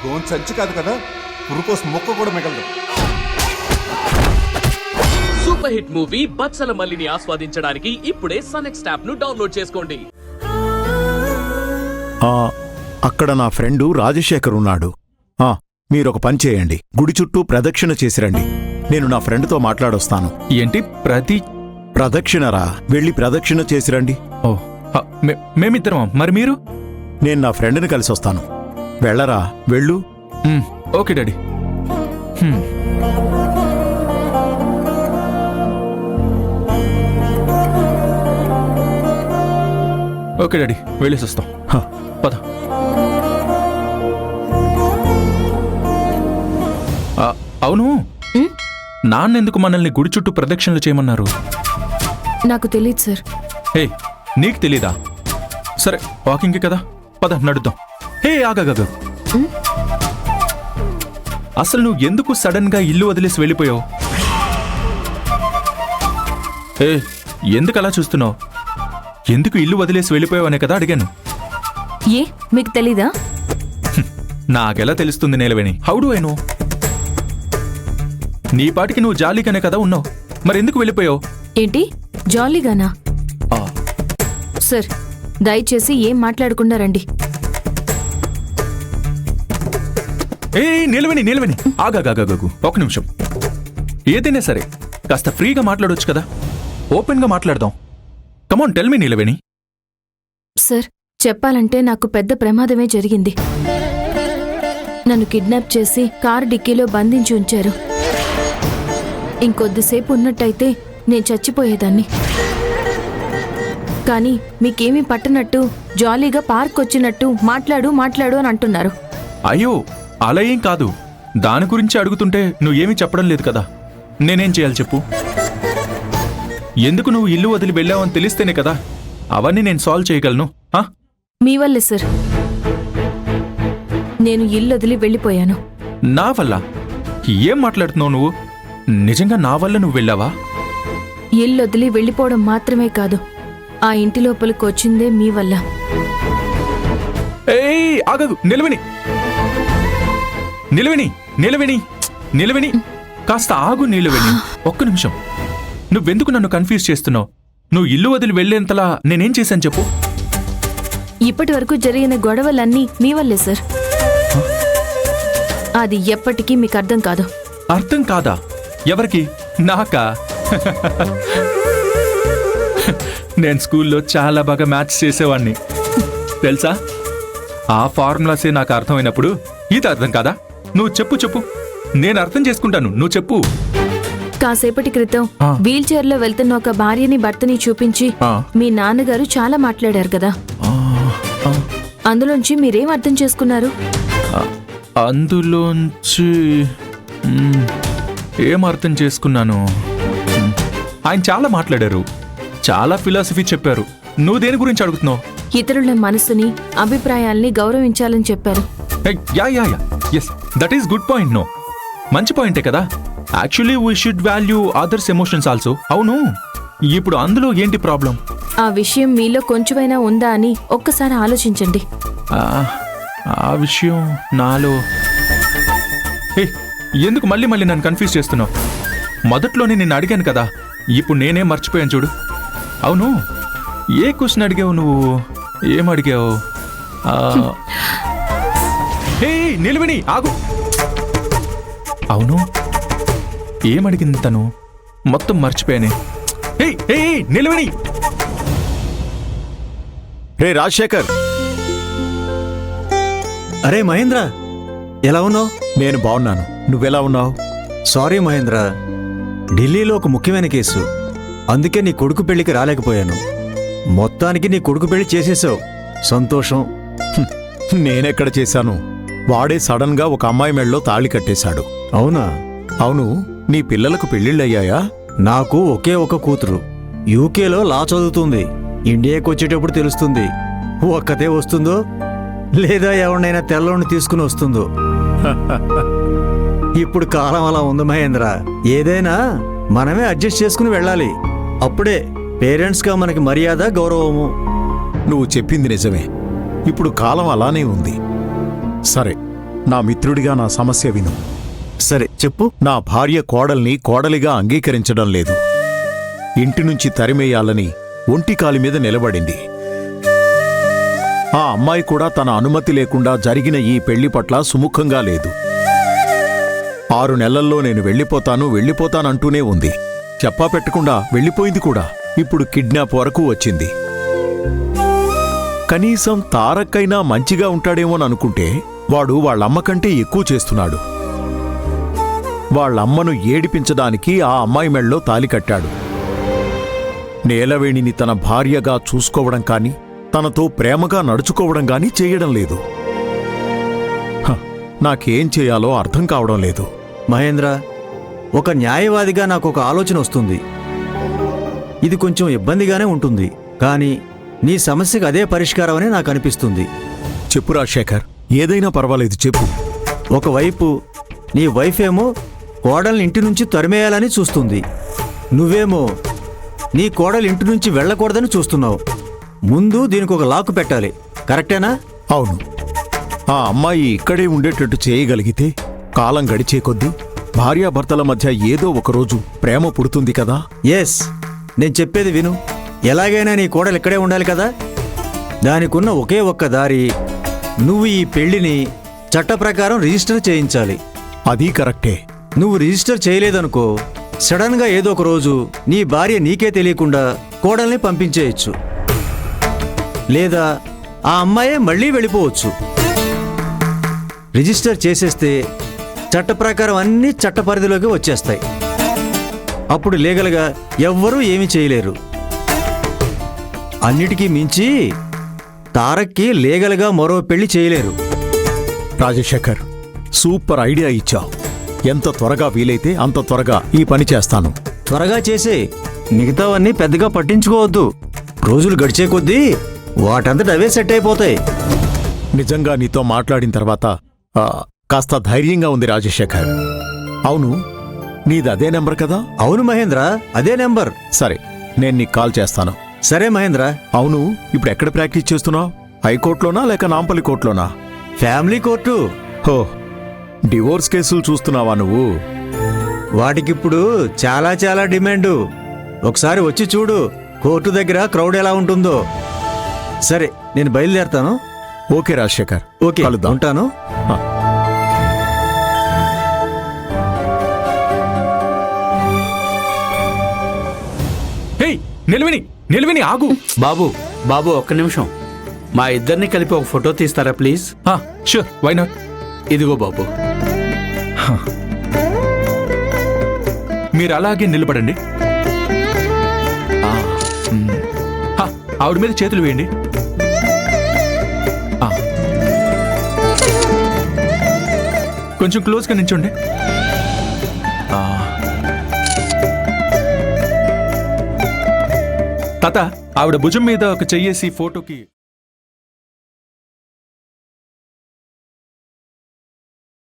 Gonna సంచి కాదు కదా, పురుకోస్ మొక్క కూడా మిగలదు. సూపర్ హిట్ మూవీ బత్సల మల్లిని ఆస్వాదించడానికి ఇప్పుడే సనెక్స్ట్ యాప్ ను డౌన్లోడ్ చేసుకోండి. అక్కడ నా ఫ్రెండు రాజశేఖర్ ఉన్నాడు. మీరొక పని చేయండి, గుడి చుట్టూ ప్రదక్షిణ చేసిరండి. నేను నా ఫ్రెండ్తో మాట్లాడొస్తాను. ఏంటి ప్రదక్షిణరా, వెళ్ళి ప్రదక్షిణ చేసిరండి. ఓ మేమిద్దరం, మరి మీరు? నేను నా ఫ్రెండ్ని కలిసి వస్తాను. వెళ్ళరా, వెళ్ళు. Okay daddy. ఓకే డాడీ, వెళ్ళేసి వస్తాం. పద. అవును, నాన్నెందుకు మనల్ని గుడి చుట్టూ ప్రదక్షిణలు చేయమన్నారు? నాకు తెలియదు సార్. హే, నీకు తెలీదా? సరే, వాకింగ్కి కదా, పద నడుద్దాం. హే ఆగాగా, అసలు నువ్వు ఎందుకు సడన్ గా ఇల్లు వదిలేసి వెళ్ళిపోయావు? ఏ, ఎందుకు అలా చూస్తున్నావు? ఎందుకు ఇల్లు వదిలేసి వెళ్ళిపోయావు అనే కదా అడిగాను. ఏ మీకు తెలీదా? నాకెలా తెలుస్తుంది Neelaveni? How do I know? నీ పాటికి నువ్వు జాలీగానే కదా ఉన్నావు, మరెందుకు వెళ్ళిపోయావు? ఏంటి జాలీగానా? సార్, దయచేసి ఏం మాట్లాడకుండా రండి. ఏ నిలవని ఆగాగాగాగు, ఒక నిమిషం. ఏదైనా సరే కాస్త ఫ్రీగా మాట్లాడొచ్చు కదా, ఓపెన్ గా మాట్లాడదాం. కమాన్ టెల్ మీ నిలవేణి. సార్, చెప్పాలంటే నాకు పెద్ద ప్రమాదమే జరిగింది. నన్ను కిడ్నాప్ చేసి కారు డిక్కీలో బంధించి ఉంచారు. ఇంకొద్దిసేపు ఉన్నట్టయితే నేను చచ్చిపోయేదాన్ని. కానీ మీకేమీ పట్టనట్టు జాలీగా పార్క్ వచ్చినట్టు మాట్లాడు అని అంటున్నారు. అయ్యో, అలా ఏం కాదు. దాని గురించి అడుగుతుంటే నువ్వేమీ చెప్పడం లేదు కదా. నేనేం చేయాలి చెప్పు? ఎందుకు నువ్వు ఇల్లు వదిలి వెళ్ళావని తెలిస్తేనే కదా అవన్నీ నేను సాల్వ్ చేయగలను. మీ వల్లే సార్ నేను ఇల్లు వదిలి వెళ్ళిపోయాను. నా వల్ల? ఏం మాట్లాడుతున్నావు నువ్వు? నిజంగా నా వల్ల నువ్వు వెళ్ళావా? ఇల్లు వదిలి వెళ్ళిపోవడం మాత్రమే కాదు, ఆ ఇంటి లోపలికి వచ్చిందే మీ వల్ల. ఏయ్ ఆగదు, నిలవేణి, కాస్త ఆగు నిలవేణి, ఒక్క నిమిషం. నువ్వెందుకు నన్ను కన్ఫ్యూజ్ చేస్తున్నావు? నువ్వు ఇల్లు వదిలి వెళ్లేంతలా నేనేం చేశాను చెప్పు? ఇప్పటి వరకు జరిగిన గొడవలన్నీ మీ వల్లే సార్. అది ఎప్పటికీ మీకు అర్థం కాదు. అర్థం కాదా? ఎవరికి? నాకా? నేను స్కూల్లో చాలా బాగా మ్యాథ్స్ చేసేవాణ్ణి తెలుసా. ఆ ఫార్ములాసే నాకు అర్థమైనప్పుడు ఇది అర్థం కాదా? నువ్వు చెప్పు, నేను అర్థం చేసుకుంటాను, నువ్వు చెప్పు. కాసేపటి క్రితం వీల్ చైర్ లో వెళ్తున్న ఒక భార్యని భర్తని చూపించి మీ నాన్నగారు చాలా మాట్లాడారు కదా, అందులోంచి మీరేం అర్థం చేసుకున్నారు? అందులోంచి ఏం అర్థం చేసుకున్నాను? ఆయన చాలా మాట్లాడారు, చాలా ఫిలాసఫీ చెప్పారు. నువ్వు దేని గురించి అడుగుతున్నావు? ఇతరుల మనసుని, అభిప్రాయాల్ని గౌరవించాలని చెప్పారు. Yes, that is good point. No, మంచి పాయింటే కదా. Actually we should value others emotions also. అవును, ఇప్పుడు అందులో ఏంటి ప్రాబ్లం? ఆ విషయం మీలో కొంచెమైనా ఉందా అని ఒక్కసారి ఆలోచించండి. ఆ విషయం నాలో? ఎందుకు మళ్ళీ నన్ను కన్ఫ్యూజ్ చేస్తున్నావు? మొదట్లోనే నేను అడిగాను కదా, ఇప్పుడు నేనేం మర్చిపోయాను చూడు. అవును, ఏ క్వశ్చన్ అడిగావు నువ్వు? ఏమడిగావు? నిలవని ఆగు. అవును, ఏమడిగింది తను? మొత్తం మర్చిపోయానే. నిలవని. రే రాజశేఖర్. అరే మహేంద్ర, ఎలా ఉన్నావు? నేను బాగున్నాను, నువ్వెలా ఉన్నావు? సారీ మహేంద్ర, ఢిల్లీలో ఒక ముఖ్యమైన కేసు, అందుకే నీ కొడుకు పెళ్లికి రాలేకపోయాను. మొత్తానికి నీ కొడుకు పెళ్లి చేసేసావు, సంతోషం. నేనెక్కడ చేశాను? వాడే సడన్ గా ఒక అమ్మాయి మెళ్ళలో తాళి కట్టేశాడు. అవునా? అవును, నీ పిల్లలకు పెళ్లిళ్ళయ్యాయా? నాకు ఒకే ఒక కూతురు, యూకేలో లా చదువుతుంది. ఇండియాకి వచ్చేటప్పుడు తెలుస్తుంది, ఒక్కతే వస్తుందో లేదా ఎవరినైనా తెల్లోని తీసుకుని వస్తుందో. ఇప్పుడు కాలం అలా ఉంది మహేంద్ర, ఏదైనా మనమే అడ్జస్ట్ చేసుకుని వెళ్ళాలి. అప్పుడే పేరెంట్స్గా మనకి మర్యాద, గౌరవము. నువ్వు చెప్పింది నిజమే, ఇప్పుడు కాలం అలానే ఉంది. సరే, నా మిత్రుడిగా నా సమస్య విను. సరే చెప్పు. నా భార్య కోడల్ని కోడలిగా అంగీకరించడం లేదు. ఇంటి నుంచి తరిమేయాలని ఒంటికాలి మీద నిలబడింది. ఆ అమ్మాయి కూడా తన అనుమతి లేకుండా జరిగిన ఈ పెళ్లి పట్ల సుముఖంగా లేదు. 6 నెలల్లో నేను వెళ్ళిపోతానంటూనే ఉంది. చెప్పా పెట్టకుండా వెళ్ళిపోయింది కూడా. ఇప్పుడు కిడ్నాప్ వరకు వచ్చింది. కనీసం తారక్కైనా మంచిగా ఉంటాడేమోననుకుంటే వాడు వాళ్ళమ్మ కంటే ఎక్కువ చేస్తున్నాడు. వాళ్ళమ్మను ఏడిపించడానికి ఆ అమ్మాయి మెళ్ళలో తాలి కట్టాడు. నీలవేణిని తన భార్యగా చూసుకోవడం కాని, తనతో ప్రేమగా నడుచుకోవడం గాని చేయడం లేదు. నాకేం చేయాలో అర్థం కావడం లేదు. మహేంద్ర, ఒక న్యాయవాదిగా నాకు ఒక ఆలోచన వస్తుంది. ఇది కొంచెం ఇబ్బందిగానే ఉంటుంది, కానీ నీ సమస్యకు అదే పరిష్కారమని నాకు అనిపిస్తుంది. చెప్పు రాజశేఖర్, ఏదైనా పర్వాలేదు చెప్పు. ఒకవైపు నీ వైఫ్ ఏమో కోడల్ని ఇంటి నుంచి తరిమేయాలని చూస్తుంది, నువ్వేమో నీ కోడలు ఇంటి నుంచి వెళ్ళకూడదని చూస్తున్నావు. ముందు దీనికి ఒక లాకు పెట్టాలి, కరెక్టేనా? అవును. ఆ అమ్మాయి ఇక్కడే ఉండేటట్టు చేయగలిగితే కాలం గడిచే కొద్దీ భార్యాభర్తల మధ్య ఏదో ఒకరోజు ప్రేమ పుడుతుంది కదా. ఎస్, నేను చెప్పేది విను. ఎలాగైనా నీ కోడలు ఇక్కడే ఉండాలి కదా. దానికున్న ఒకే ఒక్క దారి, నువ్వు ఈ పెళ్లిని చట్ట ప్రకారం రిజిస్టర్ చేయించాలి. అదీ కరెక్టే. నువ్వు రిజిస్టర్ చేయలేదనుకో, సడన్ గా ఏదో ఒక రోజు నీ భార్య నీకే తెలియకుండా కోడల్ని పంపించేయచ్చు, లేదా ఆ అమ్మాయే మళ్ళీ వెళ్ళిపోవచ్చు. రిజిస్టర్ చేసేస్తే చట్ట ప్రకారం అన్ని చట్ట పరిధిలోకి వచ్చేస్తాయి. అప్పుడు లీగల్గా ఎవ్వరూ ఏమీ చేయలేరు. అన్నిటికీ మించి తారక్కి లీగల్గా మరో పెళ్లి చేయలేరు. రాజశేఖర్, సూపర్ ఐడియా ఇచ్చావు. ఎంత త్వరగా వీలైతే అంత త్వరగా ఈ పని చేస్తాను. త్వరగా చేసే, మిగతావన్నీ పెద్దగా పట్టించుకోవద్దు. రోజులు గడిచే కొద్దీ వాటంతట అవే సెట్ అయిపోతాయి. నిజంగా నీతో మాట్లాడిన తర్వాత కాస్త ధైర్యంగా ఉంది రాజశేఖర్. అవును, నీది అదే నెంబర్ కదా? అవును మహేంద్ర, అదే నెంబర్. సరే, నేను నీకు కాల్ చేస్తాను. సరే మహేంద్ర. అవును, ఇప్పుడు ఎక్కడ ప్రాక్టీస్ చేస్తున్నావు? హైకోర్టులోనా లేక నాంపల్లి కోర్టులోనా? Family court. హో, డివోర్స్ కేసులు చూస్తున్నావా నువ్వు? వాటికిప్పుడు చాలా చాలా డిమాండు. ఒకసారి వచ్చి చూడు కోర్టు దగ్గర క్రౌడ్ ఎలా ఉంటుందో. సరే, నేను బయలుదేరతాను. ఓకే రాజశేఖర్, ఓకే, కలుద్దాం. ఉంటాను. హే నిలవిని ఆగు. బాబు ఒక్క నిమిషం. మా ఇద్దరిని కలిపి ఒక ఫోటో తీస్తారా ప్లీజ్? Sure, why not. ఇదిగో బాబు. మీరు అలాగే నిలబడండి. ఆవిడ మీద చేతులు వేయండి. కొంచెం క్లోజ్గా నించోండి. తాత, ఆవిడ భుజం మీద ఒక చెయ్యేసి ఫోటోకి